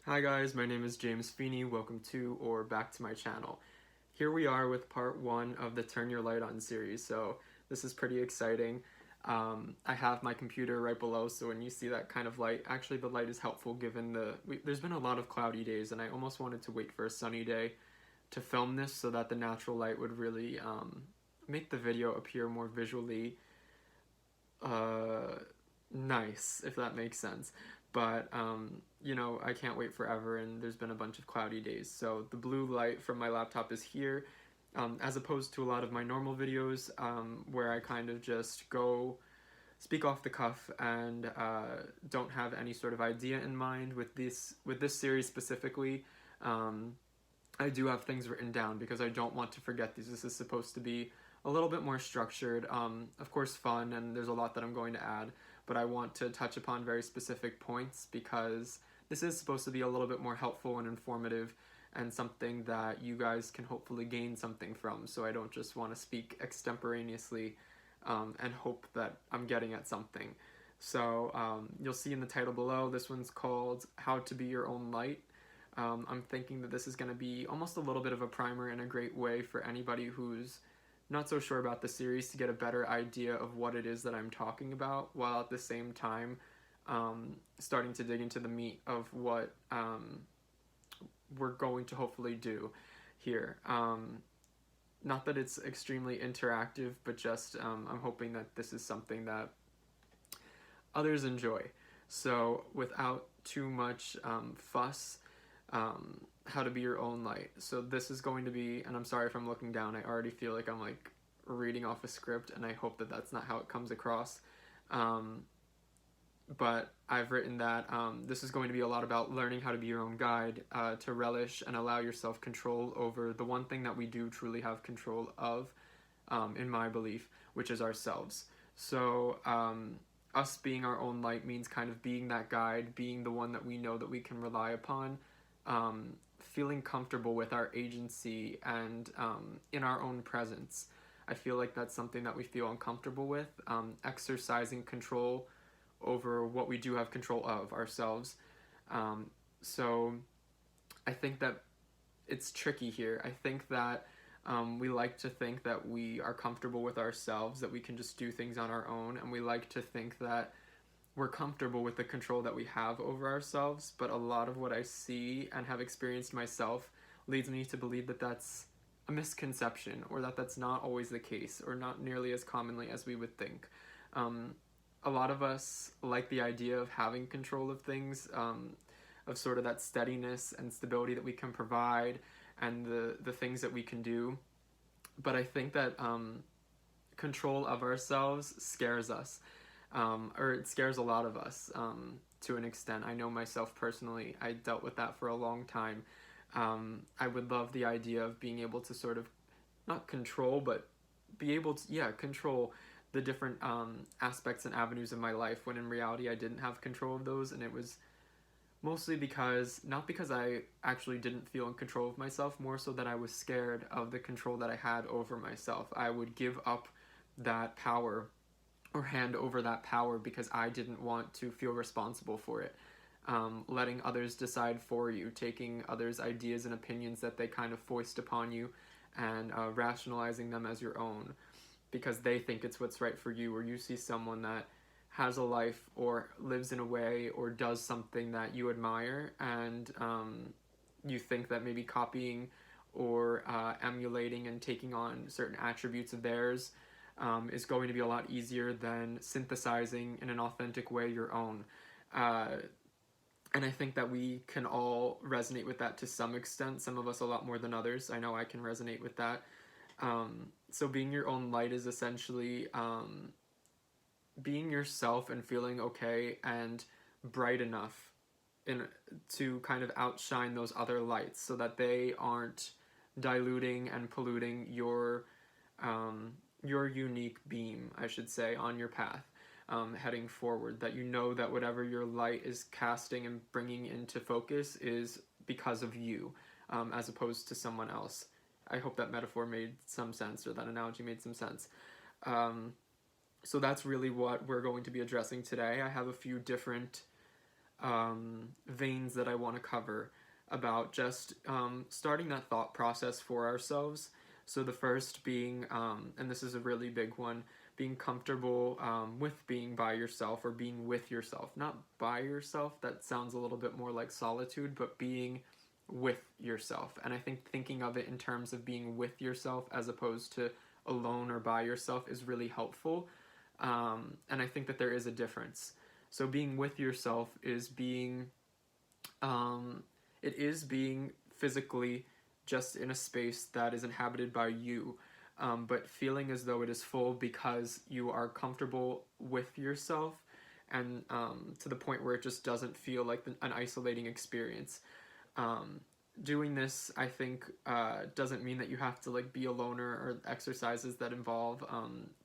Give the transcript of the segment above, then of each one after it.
Hi guys, my name is James Feeney. Welcome to or back to my channel. Here we are with part one of the Turn Your Light On series. So this is pretty exciting. I have my computer right below, so when you see that kind of light, actually the light is helpful given there's been a lot of cloudy days, and I almost wanted to wait for a sunny day to film this so that the natural light would really make the video appear more visually uh, nice, if that makes sense. But I can't wait forever, and there's been a bunch of cloudy days. So the blue light from my laptop is here, as opposed to a lot of my normal videos where I kind of just go speak off the cuff and don't have any sort of idea in mind. With this series specifically, I do have things written down because I don't want to forget these. This is supposed to be a little bit more structured, of course fun, and there's a lot that I'm going to add, but I want to touch upon very specific points because this is supposed to be a little bit more helpful and informative and something that you guys can hopefully gain something from, so I don't just want to speak extemporaneously and hope that I'm getting at something. So you'll see in the title below, this one's called How to Be Your Own Light. I'm thinking that this is going to be almost a little bit of a primer in a great way for anybody who's not so sure about the series to get a better idea of what it is that I'm talking about, while at the same time starting to dig into the meat of what we're going to hopefully do here. Not that it's extremely interactive, but just I'm hoping that this is something that others enjoy. So without too much fuss, how to be your own light. So this is going to be, and I'm sorry if I'm looking down, I already feel like I'm like reading off a script, and I hope that that's not how it comes across. But I've written that this is going to be a lot about learning how to be your own guide, to relish and allow yourself control over the one thing that we do truly have control of, in my belief, which is ourselves. So us being our own light means kind of being that guide, being the one that we know that we can rely upon, feeling comfortable with our agency and in our own presence. I feel like that's something that we feel uncomfortable with, exercising control over what we do have control of ourselves. So I think that it's tricky here. I think that we like to think that we are comfortable with ourselves, that we can just do things on our own, and we like to think that we're comfortable with the control that we have over ourselves, but a lot of what I see and have experienced myself leads me to believe that that's a misconception, or that that's not always the case, or not nearly as commonly as we would think. A lot of us like the idea of having control of things, of sort of that steadiness and stability that we can provide, and the things that we can do. But I think that control of ourselves scares us, or it scares a lot of us to an extent. I know myself personally, I dealt with that for a long time. I would love the idea of being able to sort of, not control, but be able to, yeah, control the different aspects and avenues of my life, when in reality I didn't have control of those, and it was mostly because, not because I actually didn't feel in control of myself, more so that I was scared of the control that I had over myself. I would give up that power or hand over that power because I didn't want to feel responsible for it. Letting others decide for you, taking others' ideas and opinions that they kind of foist upon you, and rationalizing them as your own because they think it's what's right for you, or you see someone that has a life or lives in a way or does something that you admire, and you think that maybe copying or emulating and taking on certain attributes of theirs is going to be a lot easier than synthesizing in an authentic way your own. And I think that we can all resonate with that to some extent, some of us a lot more than others. I know I can resonate with that. So being your own light is essentially being yourself and feeling okay and bright enough to kind of outshine those other lights, so that they aren't diluting and polluting your unique beam, I should say, on your path, heading forward. That you know that whatever your light is casting and bringing into focus is because of you, as opposed to someone else. I hope that metaphor made some sense, or that analogy made some sense. So that's really what we're going to be addressing today. I have a few different veins that I want to cover about just starting that thought process for ourselves. So the first being, and this is a really big one, being comfortable with being by yourself or being with yourself. Not by yourself, that sounds a little bit more like solitude, but being with yourself. And I think thinking of it in terms of being with yourself as opposed to alone or by yourself is really helpful. And I think that there is a difference. So being with yourself is being, it is being physically just in a space that is inhabited by you, but feeling as though it is full because you are comfortable with yourself, and to the point where it just doesn't feel like an isolating experience. Doing this, I think, doesn't mean that you have to like be a loner or exercises that involve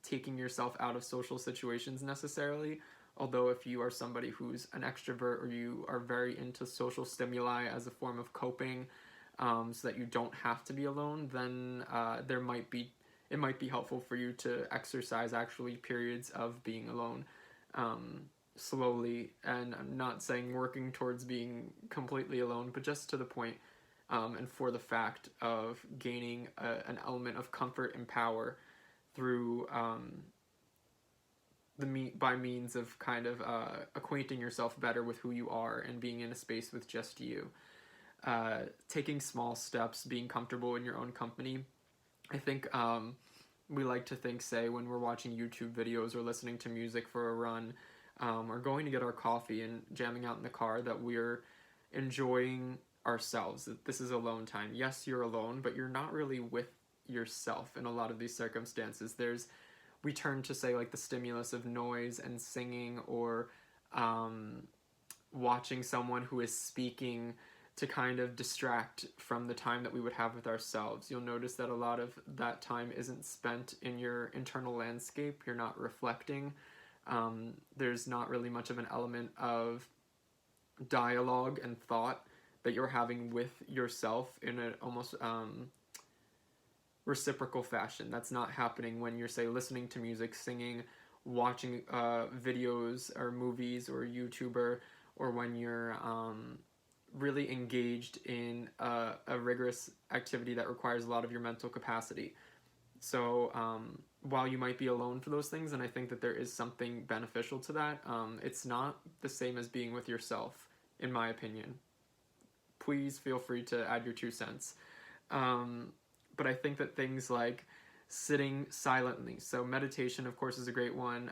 taking yourself out of social situations necessarily. Although if you are somebody who's an extrovert or you are very into social stimuli as a form of coping, so that you don't have to be alone, then it might be helpful for you to exercise actually periods of being alone. Slowly, and I'm not saying working towards being completely alone, but just to the point, and for the fact of gaining an element of comfort and power through by means of kind of acquainting yourself better with who you are and being in a space with just you. Taking small steps, being comfortable in your own company. I think we like to think, say, when we're watching YouTube videos or listening to music for a run, or going to get our coffee and jamming out in the car, that we're enjoying ourselves, that this is alone time. Yes, you're alone, but you're not really with yourself in a lot of these circumstances. We turn to, say, like the stimulus of noise and singing, or watching someone who is speaking to kind of distract from the time that we would have with ourselves. You'll notice that a lot of that time isn't spent in your internal landscape. You're not reflecting. There's not really much of an element of dialogue and thought that you're having with yourself in an almost reciprocal fashion. That's not happening when you're, say, listening to music, singing, watching videos or movies or YouTuber, or when you're really engaged in a rigorous activity that requires a lot of your mental capacity. So while you might be alone for those things, and I think that there is something beneficial to that, it's not the same as being with yourself, in my opinion. Please feel free to add your 2 cents. But I think that things like sitting silently, so meditation, of course, is a great one.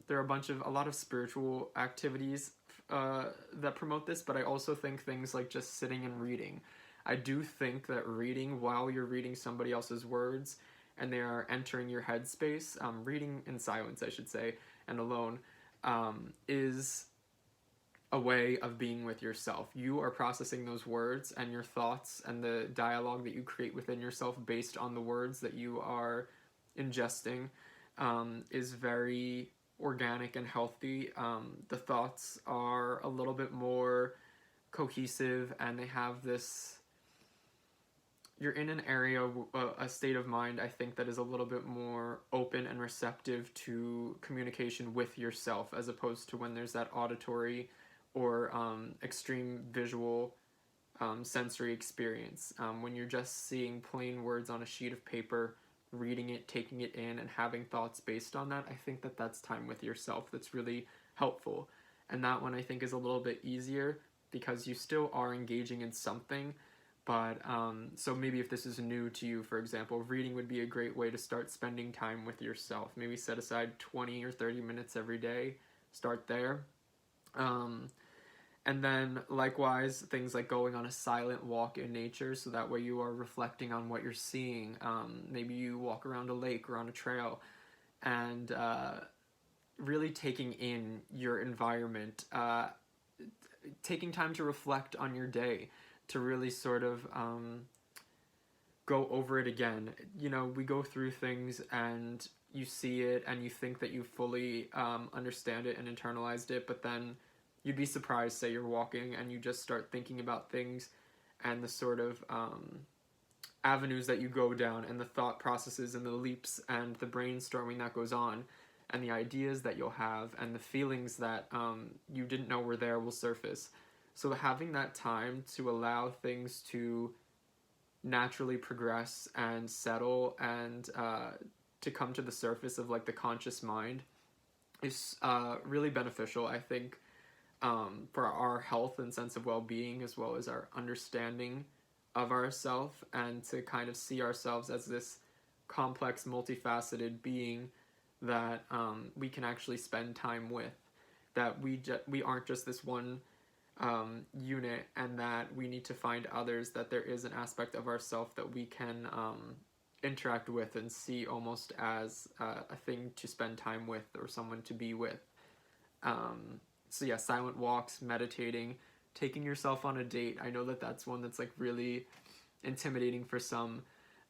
There are a lot of spiritual activities that promote this, but I also think things like just sitting and reading. I do think that reading while you're reading somebody else's words and they are entering your headspace, reading in silence, I should say, and alone, is a way of being with yourself. You are processing those words, and your thoughts and the dialogue that you create within yourself based on the words that you are ingesting is very organic and healthy. The thoughts are a little bit more cohesive, and they have this, you're in an area, a state of mind, I think, that is a little bit more open and receptive to communication with yourself, as opposed to when there's that auditory or extreme visual sensory experience. When you're just seeing plain words on a sheet of paper, reading it, taking it in, and having thoughts based on that, I think that that's time with yourself that's really helpful. And that one, I think, is a little bit easier because you still are engaging in something. But so maybe if this is new to you, for example, reading would be a great way to start spending time with yourself. Maybe set aside 20 or 30 minutes every day. Start there. And then likewise, things like going on a silent walk in nature, so that way you are reflecting on what you're seeing. Maybe you walk around a lake or on a trail, and really taking in your environment, taking time to reflect on your day, to really sort of go over it again. You know, we go through things and you see it and you think that you fully understand it and internalized it, but then you'd be surprised, say you're walking and you just start thinking about things and the sort of avenues that you go down and the thought processes and the leaps and the brainstorming that goes on. and the ideas that you'll have and the feelings that you didn't know were there will surface. So having that time to allow things to naturally progress and settle and to come to the surface of like the conscious mind is really beneficial, I think, for our health and sense of well-being, as well as our understanding of ourself, and to kind of see ourselves as this complex, multifaceted being that we can actually spend time with, that we aren't just this one unit, and that we need to find others, that there is an aspect of ourself that we can interact with and see almost as a thing to spend time with or someone to be with. So yeah, silent walks, meditating, taking yourself on a date. I know that that's one that's like really intimidating for some,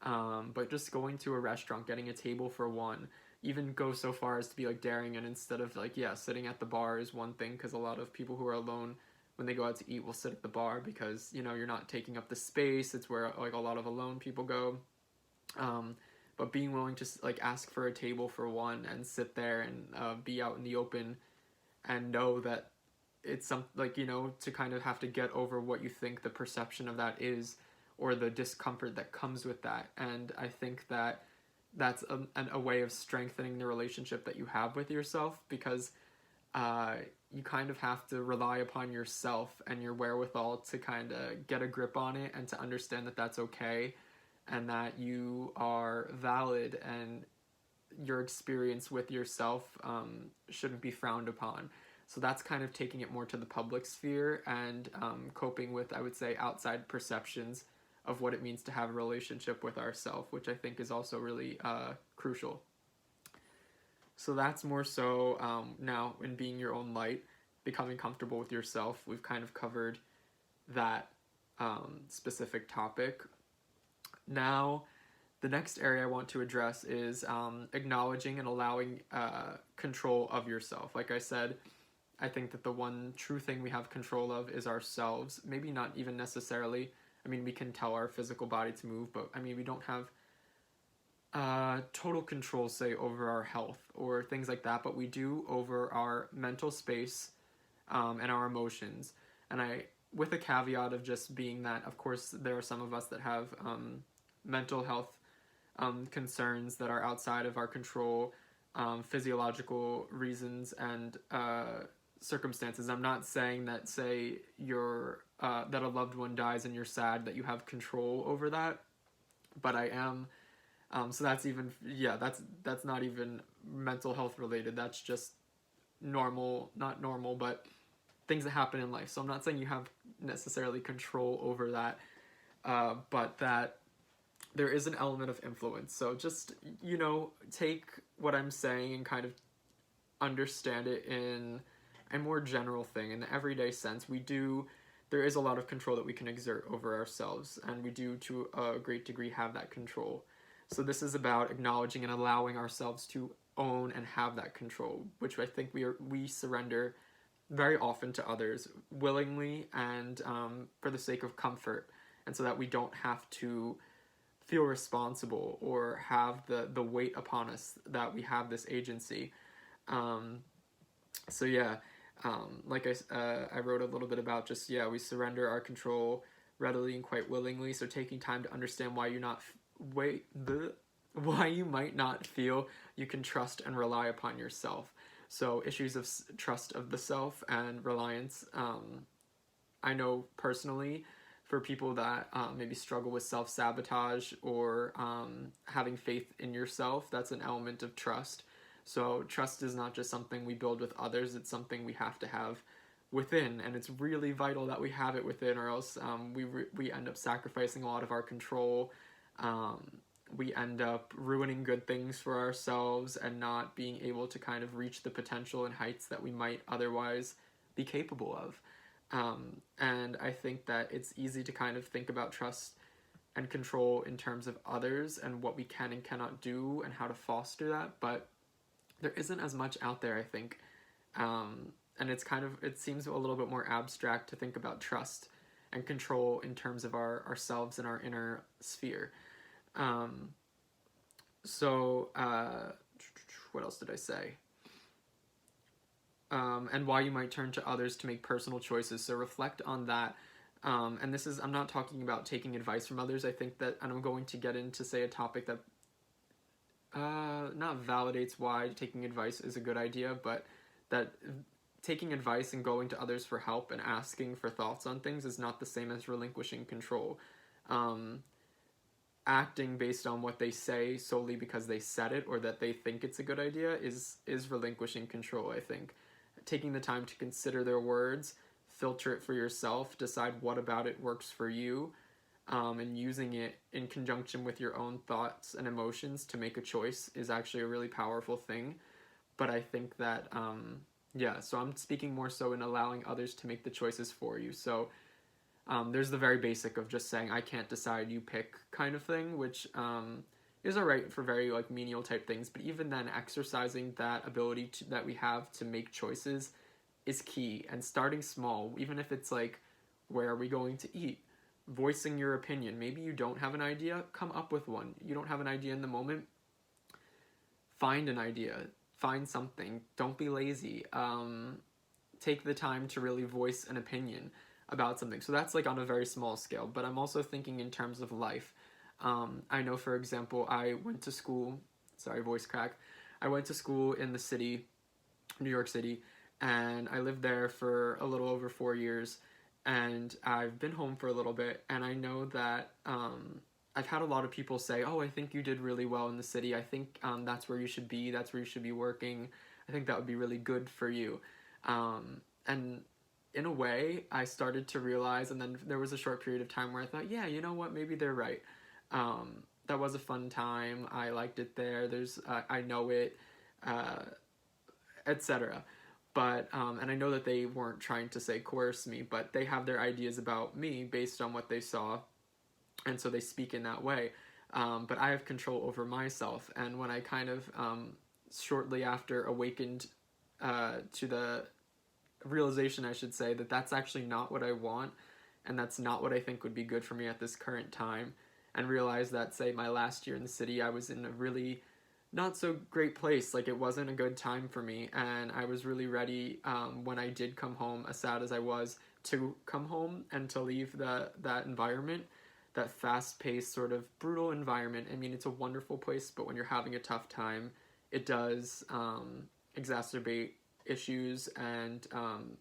but just going to a restaurant, getting a table for one, even go so far as to be like daring, and instead of like, yeah, sitting at the bar is one thing, because a lot of people who are alone when they go out to eat will sit at the bar because, you know, you're not taking up the space. It's where like a lot of alone people go. But being willing to like ask for a table for one and sit there and be out in the open, and know that it's some, like, you know, to kind of have to get over what you think the perception of that is, or the discomfort that comes with that. And I think that that's a way of strengthening the relationship that you have with yourself, because you kind of have to rely upon yourself and your wherewithal to kind of get a grip on it, and to understand that that's okay, and that you are valid, and your experience with yourself shouldn't be frowned upon. So that's kind of taking it more to the public sphere, and coping with, I would say, outside perceptions of what it means to have a relationship with ourself, which I think is also really crucial. So that's more so now in being your own light, becoming comfortable with yourself. We've kind of covered that specific topic. Now, the next area I want to address is acknowledging and allowing control of yourself. Like I said, I think that the one true thing we have control of is ourselves. Maybe not even necessarily. I mean, we can tell our physical body to move, but I mean, we don't have total control, say, over our health or things like that, but we do over our mental space and our emotions. And with a caveat of just being that, of course, there are some of us that have mental health concerns that are outside of our control, physiological reasons and circumstances. I'm not saying that, say, that a loved one dies and you're sad, that you have control over that, but I am. So that's even, yeah, that's not even mental health related. That's just not normal, but things that happen in life. So I'm not saying you have necessarily control over that, but that there is an element of influence. So just, you know, take what I'm saying and kind of understand it in a more general thing, in the everyday sense. There is a lot of control that we can exert over ourselves, and we do to a great degree have that control. So this is about acknowledging and allowing ourselves to own and have that control, which I think we surrender very often to others willingly, and for the sake of comfort, and so that we don't have to feel responsible or have the weight upon us that we have this agency. So yeah, like I wrote a little bit about just, yeah, we surrender our control readily and quite willingly. So taking time to understand why you might not feel you can trust and rely upon yourself. So issues of trust of the self and reliance. I know personally, for people that maybe struggle with self-sabotage or having faith in yourself, that's an element of trust. So trust is not just something we build with others, it's something we have to have within, and it's really vital that we have it within, or else we end up sacrificing a lot of our control. We end up ruining good things for ourselves and not being able to kind of reach the potential and heights that we might otherwise be capable of. And I think that it's easy to kind of think about trust and control in terms of others and what we can and cannot do and how to foster that, but there isn't as much out there, I think. And it seems a little bit more abstract to think about trust and control in terms of ourselves and our inner sphere. What else did I say? and why you might turn to others to make personal choices. So reflect on that. And this is, I'm not talking about taking advice from others. I think that, and I'm going to get into, say, a topic that not validates why taking advice is a good idea, but that taking advice and going to others for help and asking for thoughts on things is not the same as relinquishing control. Um, Acting based on what they say solely because they said it or that they think it's a good idea is relinquishing control, I think. Taking the time to consider their words, filter it for yourself, decide what about it works for you, and using it in conjunction with your own thoughts and emotions to make a choice is actually a really powerful thing. But I think that, yeah, so I'm speaking more so in allowing others to make the choices for you. So there's the very basic of just saying, I can't decide, you pick kind of thing, which is alright for very like menial type things. But even then, exercising that ability that we have to make choices is key. And starting small, even if it's like, where are we going to eat? Voicing your opinion. Maybe you don't have an idea, come up with one. You don't have an idea in the moment, find an idea, find something. Don't be lazy. Take the time to really voice an opinion about something. So that's like on a very small scale, but I'm also thinking in terms of life. I know, for example, I went to school, sorry, voice crack. I went to school in the city, New York City, and I lived there for a little over 4 years, and I've been home for a little bit, and I know that I've had a lot of people say, oh, I think you did really well in the city. I think that's where you should be. That's where you should be working. I think that would be really good for you. And in a way, I started to realize, and then there was a short period of time where I thought, yeah, you know what, maybe they're right. That was a fun time. I liked it there. I know it, etc. But, and I know that they weren't trying to say coerce me, but they have their ideas about me based on what they saw, and so they speak in that way. But I have control over myself, and when I kind of shortly after awakened to the realization, I should say, that that's actually not what I want, and that's not what I think would be good for me at this current time, and realized that, say, my last year in the city, I was in a really not so great place. Like, it wasn't a good time for me, and I was really ready when I did come home, as sad as I was, to come home and to leave that environment, that fast-paced, sort of brutal environment. I mean, it's a wonderful place, but when you're having a tough time, it does exacerbate issues and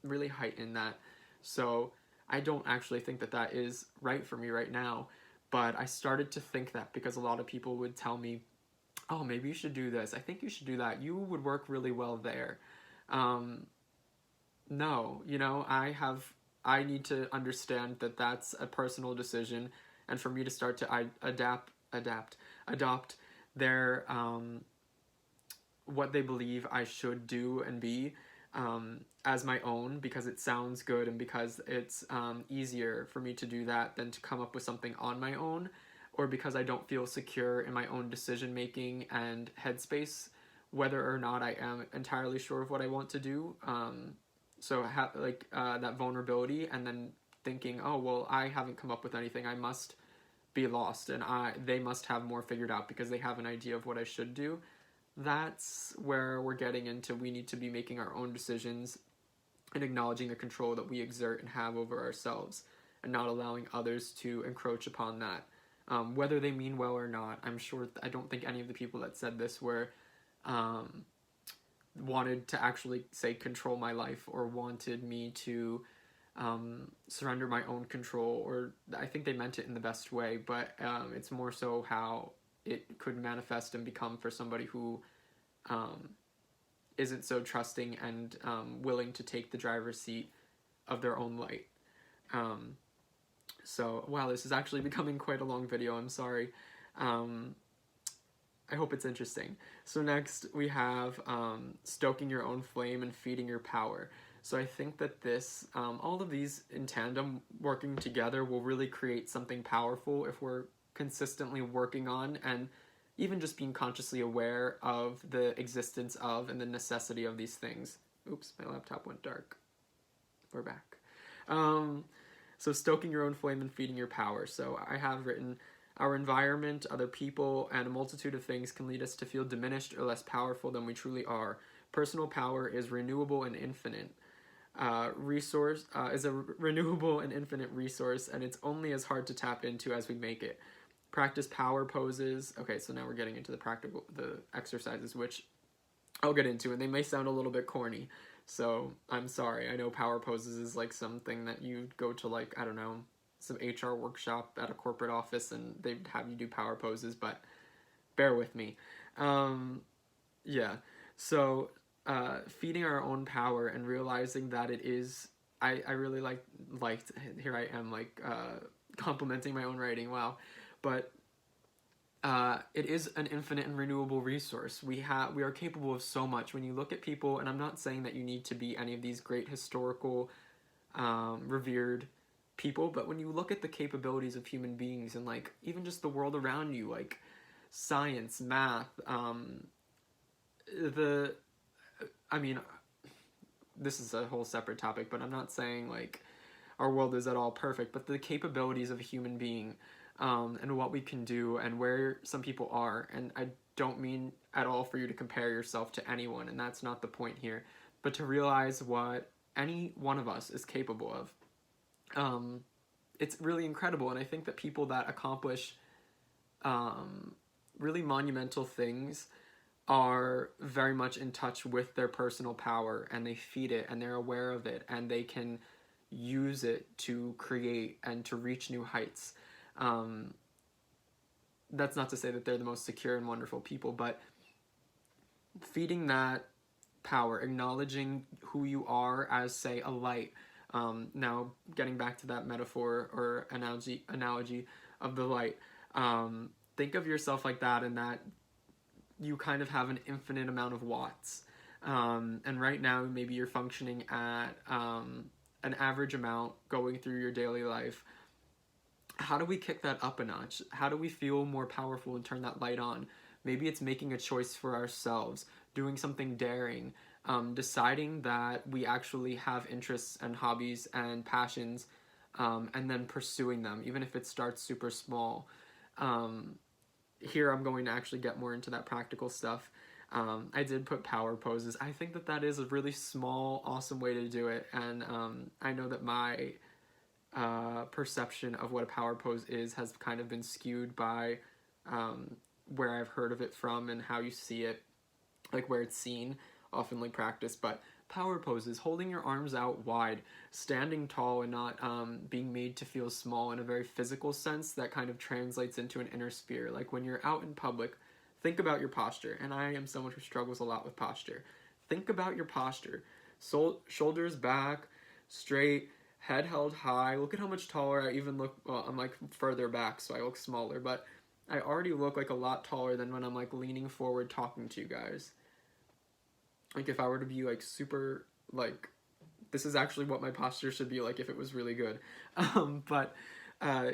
really heighten that. So I don't actually think that that is right for me right now, but I started to think that because a lot of people would tell me, oh, maybe you should do this, I think you should do that, you would work really well there. No, you know, I need to understand that that's a personal decision, and for me to start to adopt their what they believe I should do and be as my own, because it sounds good and because it's easier for me to do that than to come up with something on my own, or because I don't feel secure in my own decision making and headspace, whether or not I am entirely sure of what I want to do. So that vulnerability, and then thinking, oh, well, I haven't come up with anything, I must be lost, and they must have more figured out because they have an idea of what I should do. That's where we're getting into, we need to be making our own decisions and acknowledging the control that we exert and have over ourselves, and not allowing others to encroach upon that. Whether they mean well or not, I don't think any of the people that said this were wanted to actually, say, control my life, or wanted me to surrender my own control, or I think they meant it in the best way, but it's more so how it could manifest and become for somebody who isn't so trusting and willing to take the driver's seat of their own light. So, wow, this is actually becoming quite a long video, I'm sorry. I hope it's interesting. So next we have stoking your own flame and feeding your power. So I think that this, all of these in tandem, working together, will really create something powerful if we're consistently working on, and even just being consciously aware of the existence of and the necessity of these things. Oops, my laptop went dark. We're back. So stoking your own flame and feeding your power. So I have written, our environment, other people, and a multitude of things can lead us to feel diminished or less powerful than we truly are. Personal power is renewable and infinite. Resource is a renewable and infinite resource, and it's only as hard to tap into as we make it. Practice power poses. Okay, so now we're getting into the exercises, which I'll get into, and they may sound a little bit corny. So I'm sorry. I know power poses is like something that you go to, like, I don't know, some HR workshop at a corporate office, and they'd have you do power poses, but bear with me. Yeah. So feeding our own power and realizing that it is, I really liked, here I am, like, complimenting my own writing, wow. But it is an infinite and renewable resource. We are capable of so much. When you look at people, and I'm not saying that you need to be any of these great historical, revered people, but when you look at the capabilities of human beings and, like, even just the world around you, like science, math, I mean, this is a whole separate topic, but I'm not saying, like, our world is at all perfect, but the capabilities of a human being, and what we can do and where some people are. And I don't mean at all for you to compare yourself to anyone, and that's not the point here, but to realize what any one of us is capable of. It's really incredible, and I think that people that accomplish really monumental things are very much in touch with their personal power, and they feed it, and they're aware of it, and they can use it to create and to reach new heights. That's not to say that they're the most secure and wonderful people, but feeding that power, acknowledging who you are as, say, a light. Now, getting back to that metaphor or analogy of the light, think of yourself like that, and that you kind of have an infinite amount of watts. And right now, maybe you're functioning at an average amount going through your daily life. How do we kick that up a notch? How do we feel more powerful and turn that light on? Maybe it's making a choice for ourselves, doing something daring, deciding that we actually have interests and hobbies and passions, and then pursuing them, even if it starts super small. Here I'm going to actually get more into that practical stuff. I did put power poses. I think that is a really small, awesome way to do it, and I know that my perception of what a power pose is has kind of been skewed by where I've heard of it from and how you see it, like where it's seen, often like practice. But power poses, holding your arms out wide, standing tall, and not being made to feel small in a very physical sense that kind of translates into an inner sphere. Like when you're out in public, think about your posture. And I am someone who struggles a lot with posture. Think about your posture. Shoulders back, straight, head held high. Look at how much taller I even look. Well, I'm like further back, so I look smaller, but I already look like a lot taller than when I'm like leaning forward talking to you guys. Like if I were to be like super, like, this is actually what my posture should be like if it was really good.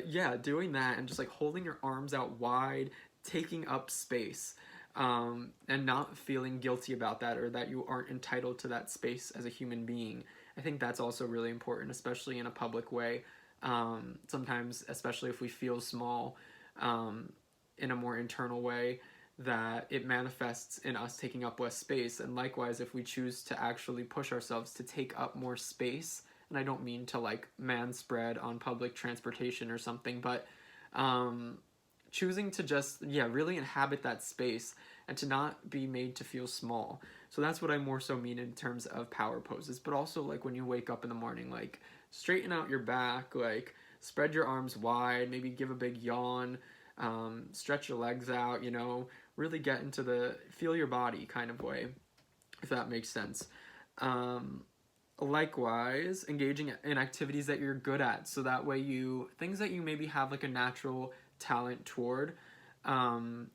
Yeah, doing that and just like holding your arms out wide, taking up space, and not feeling guilty about that, or that you aren't entitled to that space as a human being. I think that's also really important, especially in a public way. Sometimes, especially if we feel small, in a more internal way, that it manifests in us taking up less space. And likewise, if we choose to actually push ourselves to take up more space, and I don't mean to like manspread on public transportation or something, but choosing to just, really inhabit that space and to not be made to feel small. So that's what I more so mean in terms of power poses. But also, like, when you wake up in the morning, like, straighten out your back, like, spread your arms wide, maybe give a big yawn, stretch your legs out, really get into the feel your body kind of way, if that makes sense. Likewise, engaging in activities that you're good at, so that way things that you maybe have like a natural talent toward, that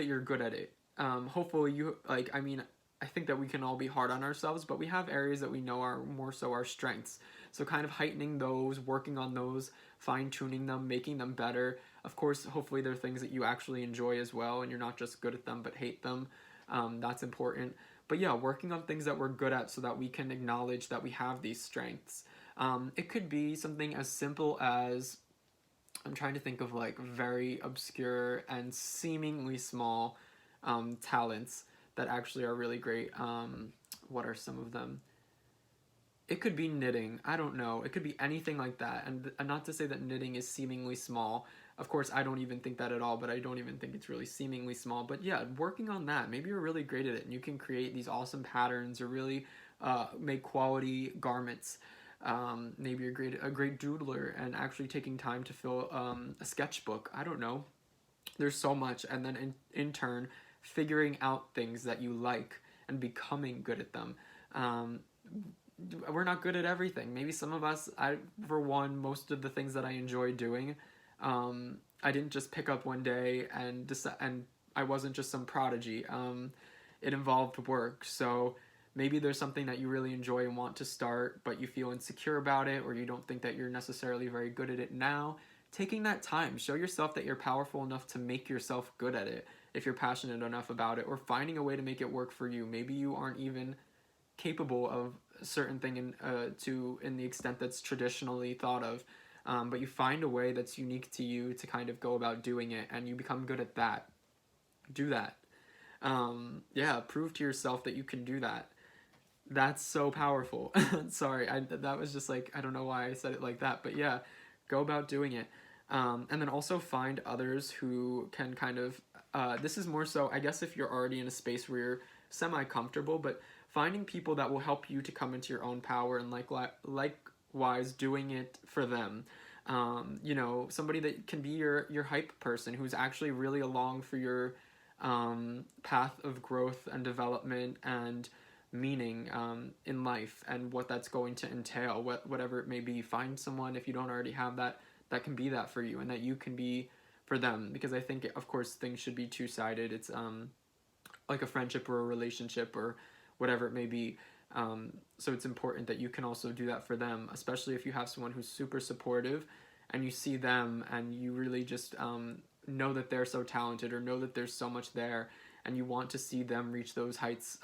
you're good at it. Hopefully I think that we can all be hard on ourselves, but we have areas that we know are more so our strengths. So kind of heightening those, working on those, fine-tuning them, making them better. Of course, hopefully they're things that you actually enjoy as well, and you're not just good at them but hate them. That's important. But yeah, working on things that we're good at so that we can acknowledge that we have these strengths. It could be something as simple as, I'm trying to think of like very obscure and seemingly small talents. that actually are really great. What are some of them? It could be knitting. I don't know. It could be anything like that. And not to say that knitting is seemingly small. Of course, I don't even think that at all, but I don't even think it's really seemingly small. But yeah, working on that. Maybe you're really great at it and you can create these awesome patterns or really make quality garments. Maybe you're a great doodler and actually taking time to fill a sketchbook. I don't know. There's so much. And then in turn, figuring out things that you like and becoming good at them. We're not good at everything. Maybe some of us, for one, most of the things that I enjoy doing, I didn't just pick up one day and decide, and I wasn't just some prodigy. It involved work. So maybe there's something that you really enjoy and want to start, but you feel insecure about it, or you don't think that you're necessarily very good at it now. Taking that time, show yourself that you're powerful enough to make yourself good at it if you're passionate enough about it, or finding a way to make it work for you. Maybe you aren't even capable of a certain thing in the extent that's traditionally thought of, but you find a way that's unique to you to kind of go about doing it, and you become good at that. Do that. Yeah, prove to yourself that you can do that. That's so powerful. Sorry, that was just like, I don't know why I said it like that, but yeah, go about doing it. And then also find others who can kind of, this is more so, I guess, if you're already in a space where you're semi-comfortable, but finding people that will help you to come into your own power and likewise doing it for them. You know, somebody that can be your hype person who's actually really along for your path of growth and development and meaning in life and what that's going to entail, whatever it may be. Find someone, if you don't already have that, that can be that for you and that you can be for them, because I think, of course, things should be two-sided. It's like a friendship or a relationship or whatever it may be. So it's important that you can also do that for them, especially if you have someone who's super supportive and you see them and you really just know that they're so talented or know that there's so much there and you want to see them reach those heights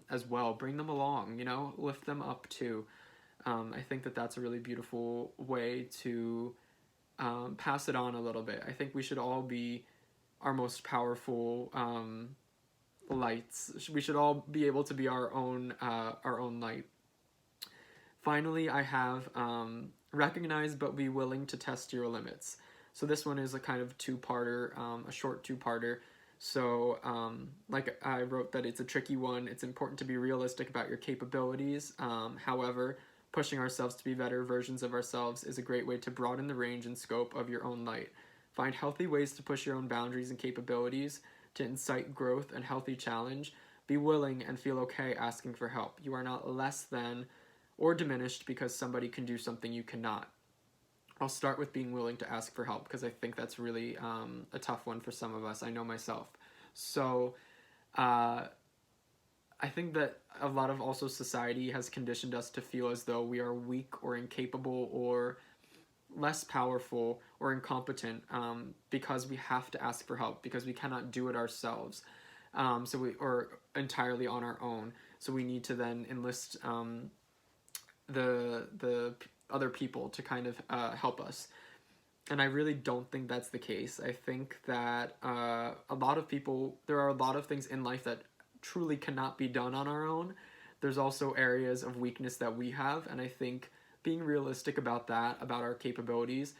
as well. Bring them along, you know, lift them up too. I think that that's a really beautiful way to pass it on a little bit. I think we should all be our most powerful lights. We should all be able to be our own light. Finally, I have recognize but be willing to test your limits. So this one is a kind of two-parter, a short two-parter. So like I wrote that it's a tricky one. It's important to be realistic about your capabilities. However, pushing ourselves to be better versions of ourselves is a great way to broaden the range and scope of your own light. Find healthy ways to push your own boundaries and capabilities to incite growth and healthy challenge. Be willing and feel okay asking for help. You are not less than or diminished because somebody can do something you cannot. I'll start with being willing to ask for help because I think that's really a tough one for some of us. I know myself. So I think that a lot of also society has conditioned us to feel as though we are weak or incapable or less powerful or incompetent because we have to ask for help, because we cannot do it ourselves. Or entirely on our own. So we need to then enlist the other people to kind of help us. And I really don't think that's the case. I think that there are a lot of things in life that truly cannot be done on our own. There's also areas of weakness that we have, and I think being realistic about that, about our capabilities,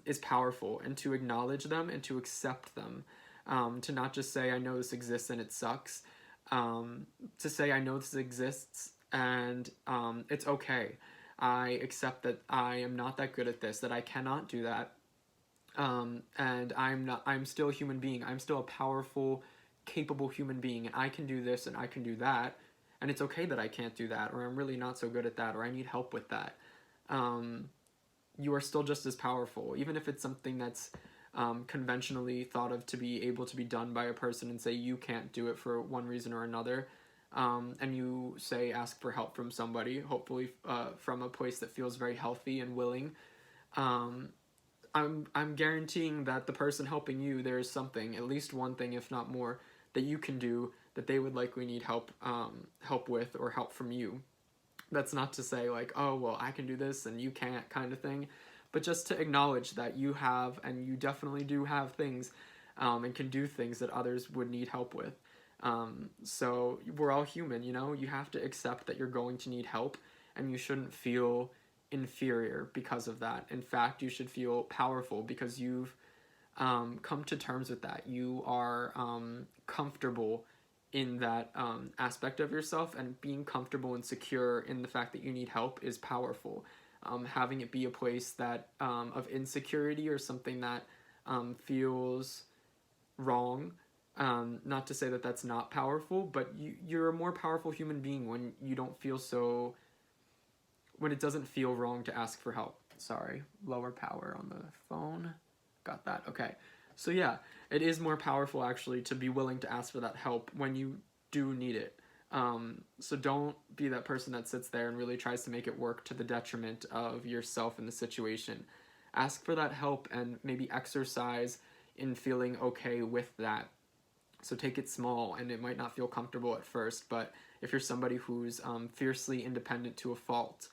is powerful, and to acknowledge them and to accept them. To not just say, I know this exists and it sucks. To say, I know this exists and it's okay. I accept that I am not that good at this, that I cannot do that. And I'm still a human being. I'm still a powerful, capable human being, and I can do this and I can do that. And it's okay that I can't do that, or I'm really not so good at that, or I need help with that. You are still just as powerful, even if it's something that's conventionally thought of to be able to be done by a person, and say you can't do it for one reason or another. And you say ask for help from somebody, hopefully from a place that feels very healthy and willing. I'm guaranteeing that the person helping you, there is something, at least one thing, if not more, that you can do that they would likely need help with, or help from you. That's not to say like, oh well, I can do this and you can't, kind of thing, but just to acknowledge that you have, and you definitely do have things, and can do things that others would need help with. So we're all human, you know? You have to accept that you're going to need help, and you shouldn't feel inferior because of that. In fact, you should feel powerful because you've come to terms with that. You are comfortable in that aspect of yourself, and being comfortable and secure in the fact that you need help is powerful. Having it be a place that of insecurity or something that feels wrong. Not to say that that's not powerful, but you're a more powerful human being when you don't feel so, when it doesn't feel wrong to ask for help. Sorry, lower power on the phone. Got that. Okay. So yeah, it is more powerful actually to be willing to ask for that help when you do need it. So don't be that person that sits there and really tries to make it work to the detriment of yourself in the situation. Ask for that help and maybe exercise in feeling okay with that. So take it small, and it might not feel comfortable at first, but if you're somebody who's fiercely independent to a fault,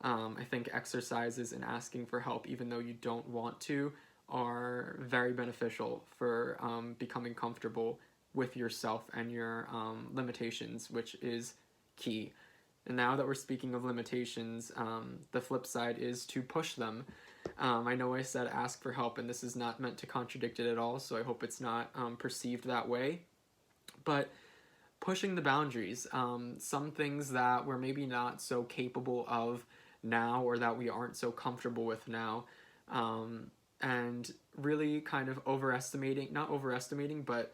I think exercises and asking for help, even though you don't want to, are very beneficial for becoming comfortable with yourself and your limitations, which is key. And now that we're speaking of limitations, the flip side is to push them. I know I said ask for help, and this is not meant to contradict it at all, so I hope it's not perceived that way. But pushing the boundaries, some things that we're maybe not so capable of now, or that we aren't so comfortable with now, and really kind of not overestimating, but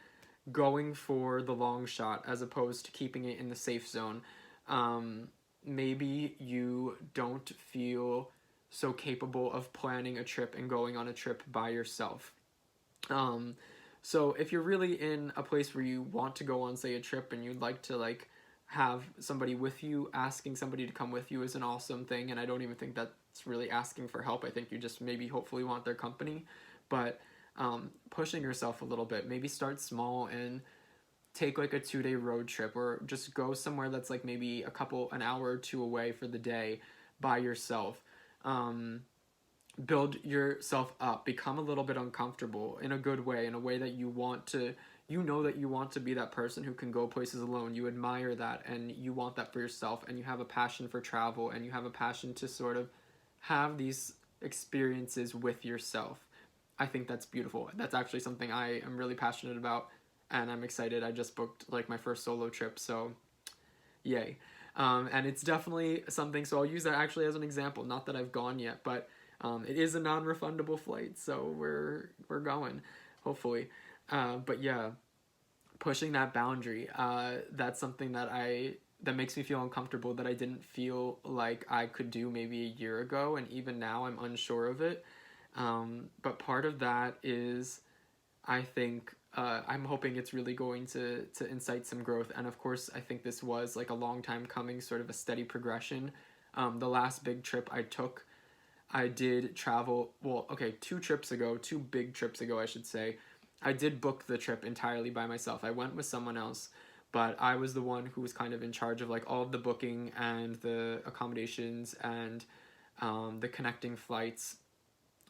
going for the long shot as opposed to keeping it in the safe zone. Maybe you don't feel so capable of planning a trip and going on a trip by yourself. So if you're really in a place where you want to go on, say, a trip, and you'd like to like have somebody with you, asking somebody to come with you is an awesome thing, and I don't even think that's really asking for help. I think you just maybe hopefully want their company, but pushing yourself a little bit. Maybe start small and take like a 2-day road trip, or just go somewhere that's like maybe an hour or two away for the day by yourself. Build yourself up, become a little bit uncomfortable in a good way, in a way that you want to, you know that you want to be that person who can go places alone. You admire that, and you want that for yourself, and you have a passion for travel, and you have a passion to sort of have these experiences with yourself. I think that's beautiful. That's actually something I am really passionate about, and I'm excited. I just booked like my first solo trip, so yay. And it's definitely something, so I'll use that actually as an example. Not that I've gone yet, but it is a non-refundable flight, so we're going, hopefully. But yeah, pushing that boundary, that's something that makes me feel uncomfortable, that I didn't feel like I could do maybe a year ago, and even now I'm unsure of it. But part of that is, I think, I'm hoping it's really going to incite some growth. And of course, I think this was like a long time coming, sort of a steady progression. The last big trip I took, I did travel, well, okay, 2 big trips ago, I should say, I did book the trip entirely by myself. I went with someone else, but I was the one who was kind of in charge of like all of the booking and the accommodations and the connecting flights.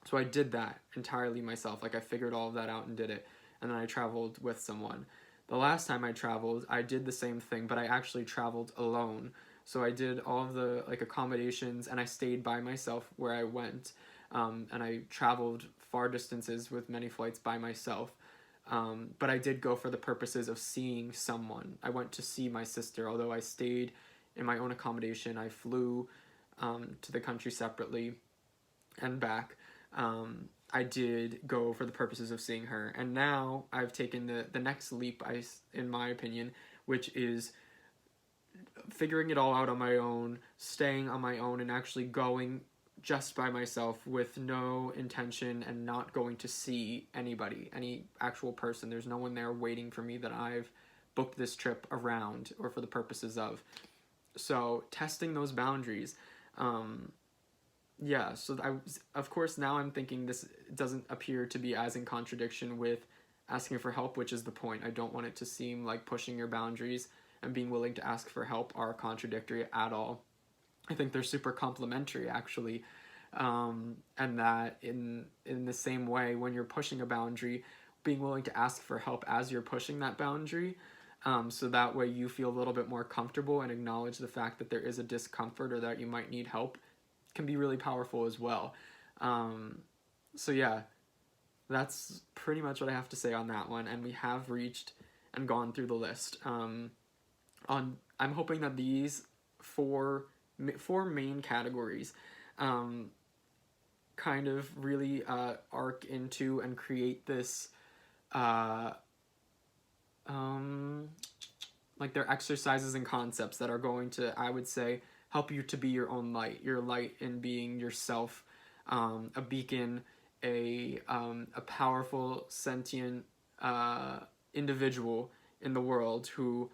So I did that entirely myself. Like I figured all of that out and did it. And then I traveled with someone. The last time I traveled, I did the same thing, but I actually traveled alone. So I did all of the like accommodations, and I stayed by myself where I went. And I traveled far distances with many flights by myself. But I did go for the purposes of seeing someone. I went to see my sister, although I stayed in my own accommodation. I flew to the country separately and back. I did go for the purposes of seeing her. And now I've taken the next leap, in my opinion, which is figuring it all out on my own, staying on my own, and actually going just by myself with no intention, and not going to see anybody, any actual person. There's no one there waiting for me that I've booked this trip around or for the purposes of. So testing those boundaries. Yeah, so of course, now I'm thinking this doesn't appear to be as in contradiction with asking for help, which is the point. I don't want it to seem like pushing your boundaries and being willing to ask for help are contradictory at all. I think they're super complementary, actually. And that in the same way, when you're pushing a boundary, being willing to ask for help as you're pushing that boundary, so that way you feel a little bit more comfortable and acknowledge the fact that there is a discomfort or that you might need help can be really powerful as well. So yeah, that's pretty much what I have to say on that one, and we have reached and gone through the list. I'm hoping that these four main categories kind of really arc into and create this like they're exercises and concepts that are going to, I would say, help you to be your own light, your light in being yourself, a beacon, a powerful sentient individual in the world who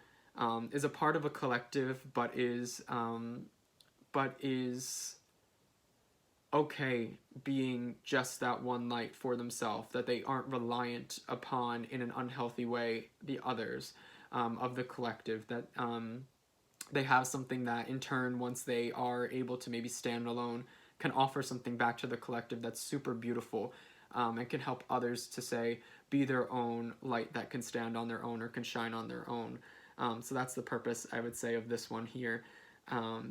is a part of a collective, but is okay being just that one light for themselves, that they aren't reliant upon in an unhealthy way the others of the collective, that they have something that in turn, once they are able to maybe stand alone, can offer something back to the collective that's super beautiful, and can help others to say be their own light that can stand on their own or can shine on their own. So that's the purpose, I would say, of this one here.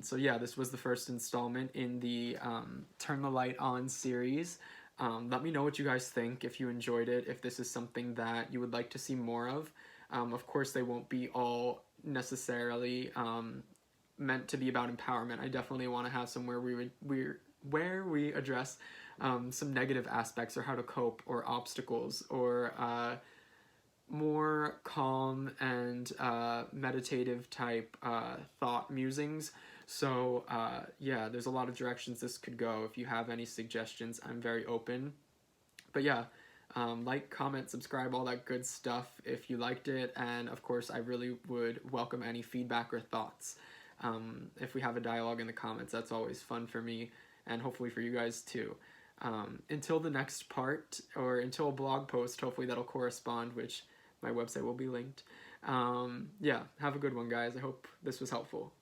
So yeah, this was the first installment in the Turn the Light On series. Let me know what you guys think, if you enjoyed it, if this is something that you would like to see more of. Of course, they won't be all necessarily meant to be about empowerment. I definitely want to have somewhere where we address some negative aspects, or how to cope, or obstacles, or more calm and meditative type thought musings. So yeah, there's a lot of directions this could go. If you have any suggestions, I'm very open. But yeah, like, comment, subscribe, all that good stuff if you liked it. And of course, I really would welcome any feedback or thoughts. If we have a dialogue in the comments, that's always fun for me, and hopefully for you guys too. Until the next part, or until a blog post, hopefully that'll correspond, which my website will be linked. Yeah, have a good one, guys. I hope this was helpful.